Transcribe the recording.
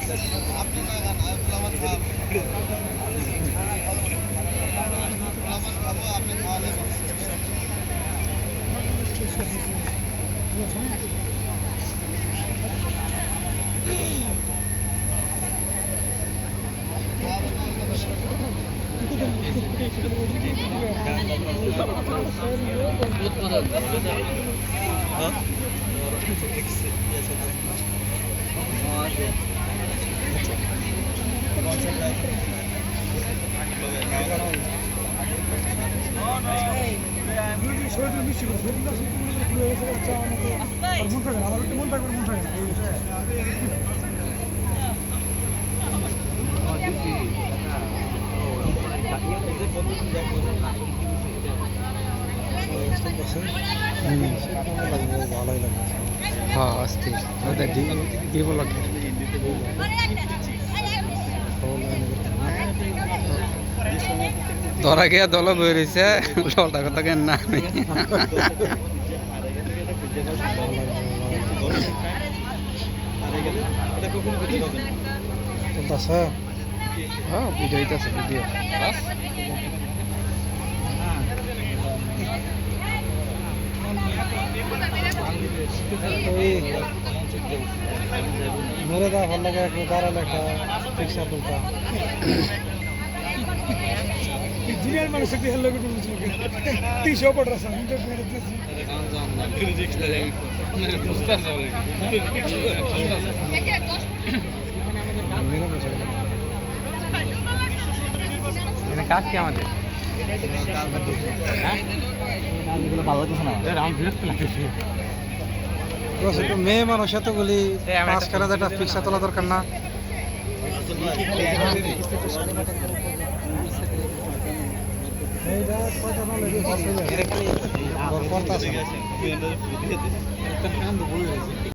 আপনি না খান আমার খাব খাবো আপনি খাওয়ালে ভালোই লাগে হ্যাঁ অস্থির ওদের দিব লোকে ধরা গিয়া দল বই রয়েছে লটা কথা কেন না চলতেছে হ্যাঁ ভিডিও আছে ভিডিও মেরে দা ভালো লাগে একটু দাঁড়া লেখা রিক্সা তুলতা इंजीनियर मैंने सकती है लोग तो मुझे 30 पड़ रहा था इंटर मेरे কাজ কি আমাদের ভালো লাগছে না আমার বিরক্ত লাগছে মেয়ে মানুষ এতগুলি পাঁচ করে একটা রিক্সা তোলা দরকার না